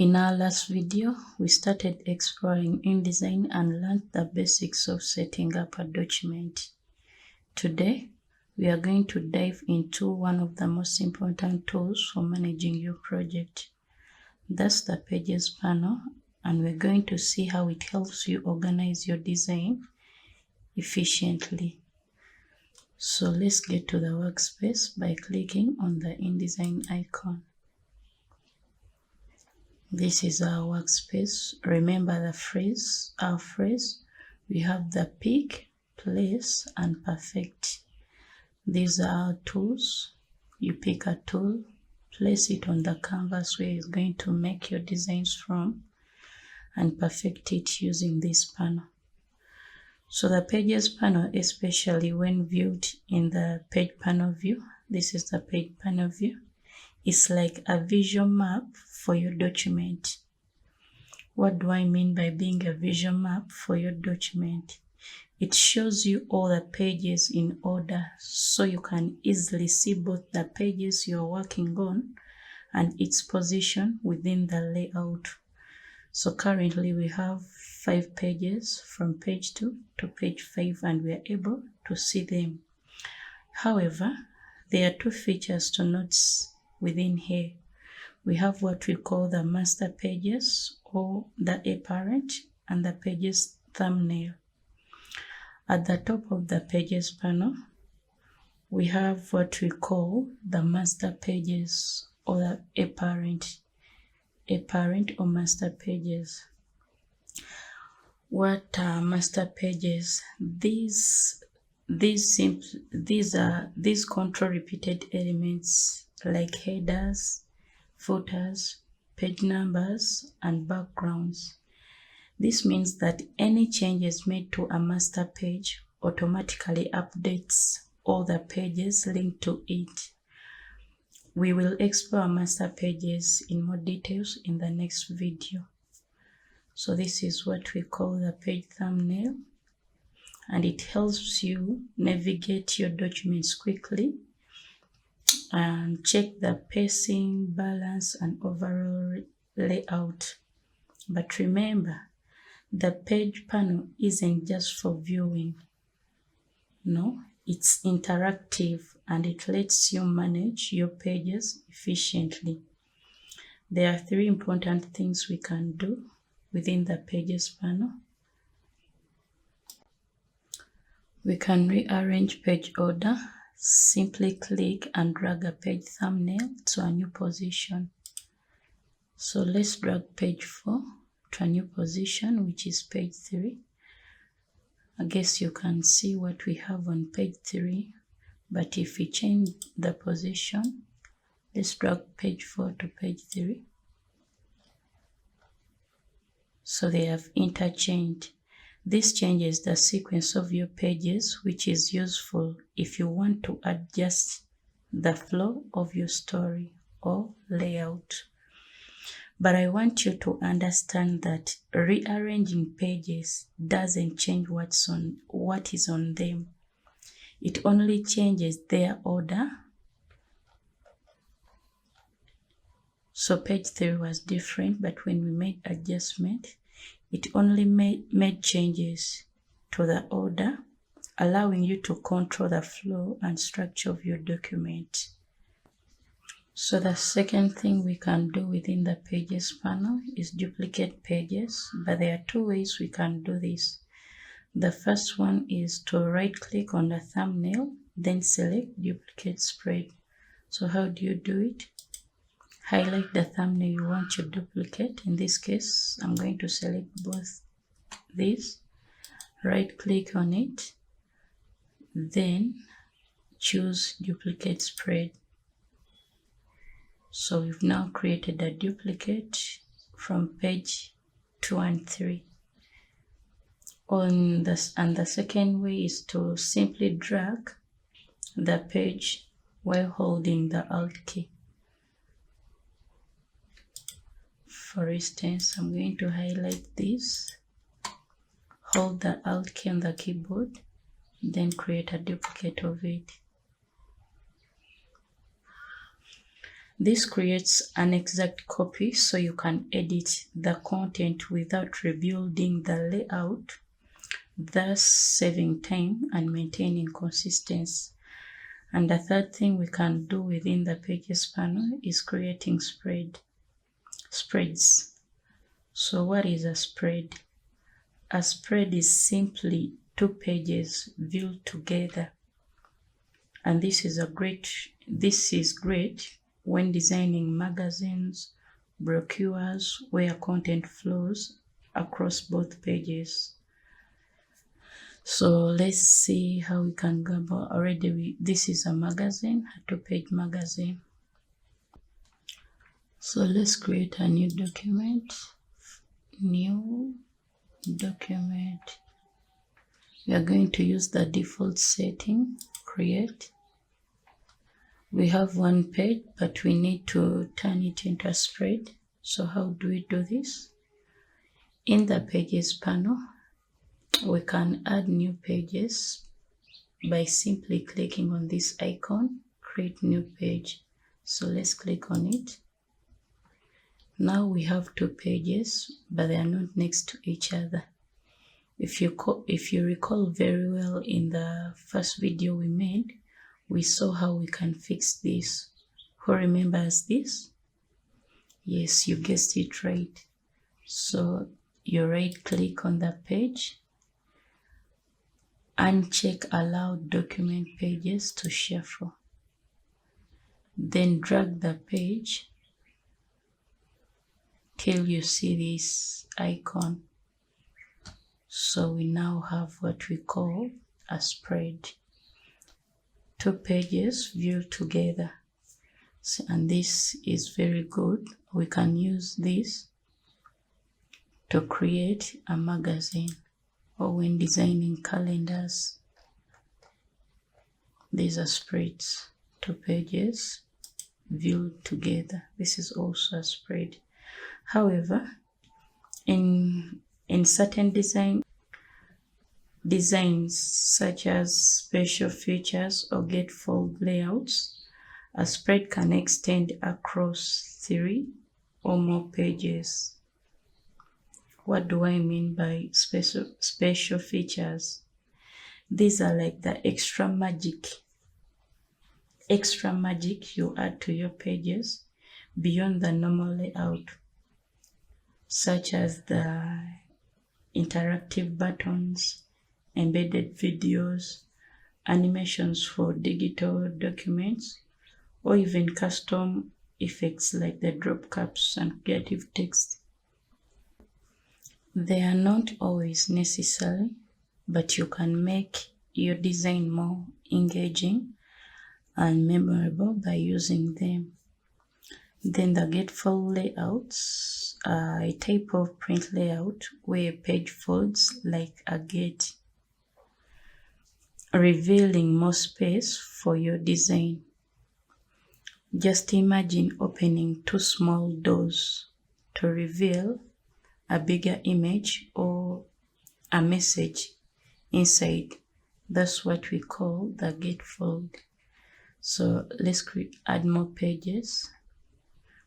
In our last video, we started exploring InDesign and learned the basics of setting up a document. Today, we are going to dive into one of the most important tools for managing your project. That's the Pages panel, and we're going to see how it helps you organize your design efficiently. So let's get to the workspace by clicking on the InDesign icon. This is our workspace. Remember our phrase. We have the pick, place, and perfect. These are our tools. You pick a tool, place it on the canvas where you're going to make your designs from, and perfect it using this panel. So the Pages panel, especially when viewed in the page panel view, this is the page panel view, is like a visual map for your document. What do I mean by being a visual map for your document? It shows you all the pages in order, so you can easily see both the pages you're working on and its position within the layout. So currently we have 5 pages from page 2 to page 5, and we are able to see them. However, there are 2 features to notice within here. We have what we call the master pages, or the apparent, and the pages thumbnail. At the top of the Pages panel, we have what we call the master pages, or the apparent or master pages. What are master pages? These control repeated elements like headers, footers, page numbers, and backgrounds. This means that any changes made to a master page automatically updates all the pages linked to it. We will explore master pages in more details in the next video. So this is what we call the page thumbnail, and it helps you navigate your documents quickly and check the pacing, balance, and overall layout. But remember, the page panel isn't just for viewing. No, it's interactive, and it lets you manage your pages efficiently. There are 3 important things we can do within the Pages panel. We can rearrange page order. Simply click and drag a page thumbnail to a new position. So let's drag page 4 to a new position, which is page 3. I guess you can see what we have on page 3, but if we change the position, let's drag page 4 to page 3. So they have interchanged. This changes the sequence of your pages, which is useful if you want to adjust the flow of your story or layout. But I want you to understand that rearranging pages doesn't change what is on them. It only changes their order. So page 3 was different, but when we made adjustment, it only made changes to the order, allowing you to control the flow and structure of your document. So the second thing we can do within the Pages panel is duplicate pages, but there are 2 ways we can do this. The first one is to right-click on the thumbnail, then select Duplicate Spread. So how do you do it? Highlight the thumbnail you want to duplicate. In this case, I'm going to select both these. Right-click on it, then choose Duplicate Spread. So we've now created a duplicate from page 2 and 3. And the second way is to simply drag the page while holding the Alt key. For instance, I'm going to highlight this, hold the Alt key on the keyboard, then create a duplicate of it. This creates an exact copy so you can edit the content without rebuilding the layout, thus saving time and maintaining consistency. And the third thing we can do within the Pages panel is creating spreads. So what is a spread? A spread is simply two pages viewed together. And this is great when designing magazines, brochures, where content flows across both pages. So let's see how we can go about. This is a magazine, a two-page magazine. So let's create a new document. New document. We are going to use the default setting, create. We have one page, but we need to turn it into a spread. So how do we do this? In the Pages panel, we can add new pages by simply clicking on this icon, create new page. So let's click on it. Now we have two pages, but they are not next to each other. If you recall very well, in the first video we made, we saw how we can fix this. Who remembers this? Yes, you guessed it right. So you right click on the page, uncheck allow document pages to shuffle. Then drag the page till you see this icon. So we now have what we call a spread. Two pages viewed together. And this is very good. We can use this to create a magazine or when designing calendars. These are spreads. Two pages viewed together. This is also a spread. However, in certain designs such as special features or gatefold layouts, a spread can extend across 3 or more pages. What do I mean by special features? These are like the extra magic you add to your pages beyond the normal layout, such as the interactive buttons, embedded videos, animations for digital documents, or even custom effects like the drop caps and creative text. They are not always necessary, but you can make your design more engaging and memorable by using them. Then the gatefold layouts are a type of print layout where a page folds like a gate, revealing more space for your design. Just imagine opening 2 small doors to reveal a bigger image or a message inside. That's what we call the gatefold. So let's add more pages.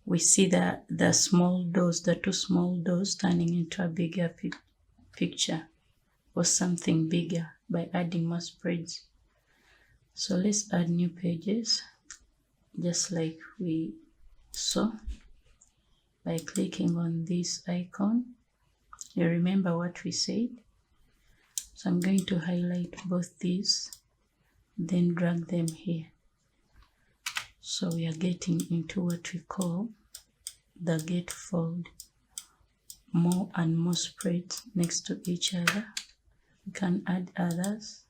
We see that the small doors, the 2 small doors, turning into a bigger picture or something bigger by adding more spreads. So let's add new pages, just like we saw, by clicking on this icon. You remember what we said? So I'm going to highlight both these, then drag them here. So we are getting into what we call the gatefold. More and more spreads next to each other. We can add others.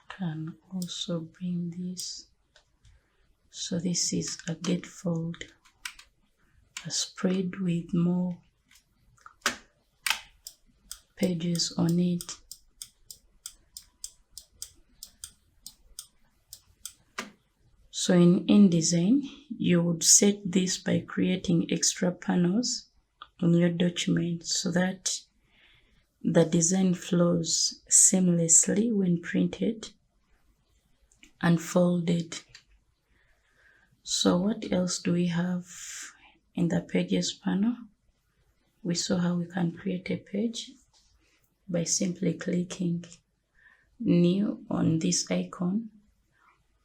Can also bring this. So this is a gatefold, a spread with more pages on it. So in InDesign, you would set this by creating extra panels on your document so that the design flows seamlessly when printed and folded. So what else do we have in the pages panel? We saw how we can create a page by simply clicking new on this icon,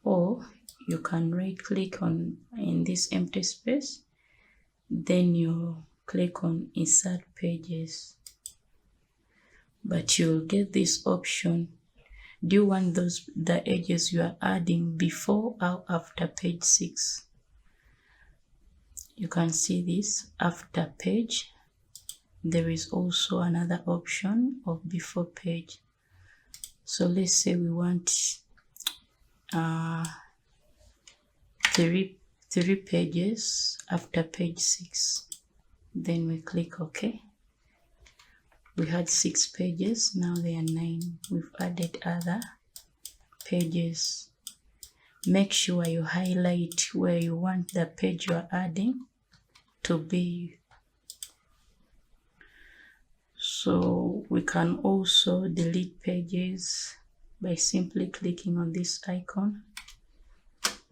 or you can right click on in this empty space, then you click on insert pages. But you'll get this option. Do you want the edges you are adding before or after page 6? You can see this after page. There is also another option of before page. So let's say we want 3 pages after page 6. Then we click OK. We had 6 pages, now there are 9. We've added other pages. Make sure you highlight where you want the page you are adding to be. So we can also delete pages by simply clicking on this icon.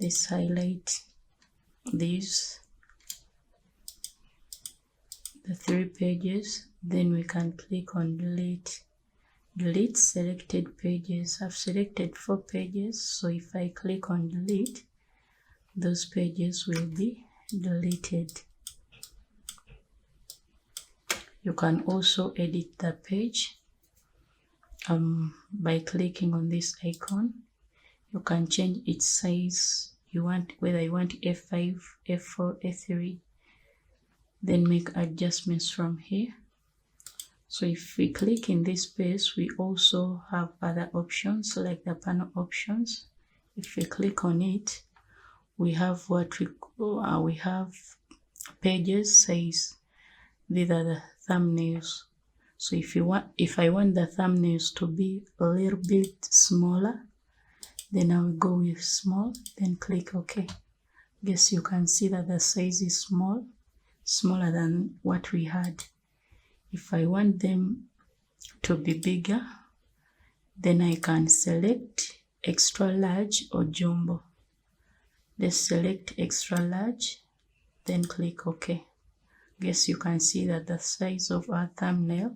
Let's highlight these, the 3 pages. Then we can click on delete. Delete selected pages. I've selected 4 pages, so if I click on delete, those pages will be deleted. You can also edit the page by clicking on this icon. You can change its size. Whether you want A5, A4, A3, then make adjustments from here. So if we click in this space, we also have other options like the panel options. If we click on it, we have we have pages size. These are the thumbnails. So if I want the thumbnails to be a little bit smaller, then I will go with small, then click OK. Guess you can see that the size is smaller than what we had. If I want them to be bigger, then I can select extra large or jumbo. Let's select extra large, then click OK. Guess you can see that the size of our thumbnail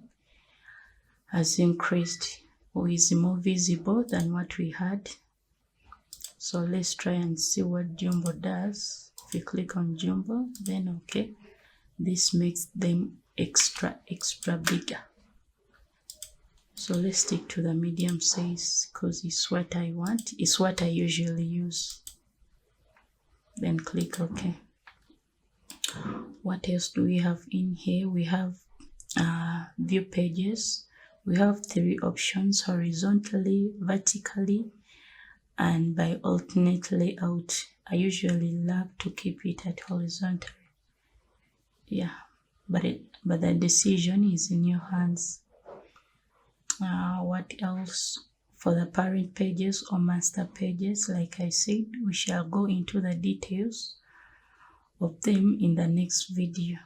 has increased or is more visible than what we had. So let's try and see what jumbo does. If you click on jumbo, then OK. This makes them extra bigger. So let's stick to the medium size because it's what I want. It's what I usually use. Then click OK. What else do we have in here? We have view pages. We have 3 options: horizontally, vertically, and by alternate layout. I usually love to keep it at horizontal. Yeah, but the decision is in your hands. What else? For the parent pages or master pages, like I said, we shall go into the details of them in the next video.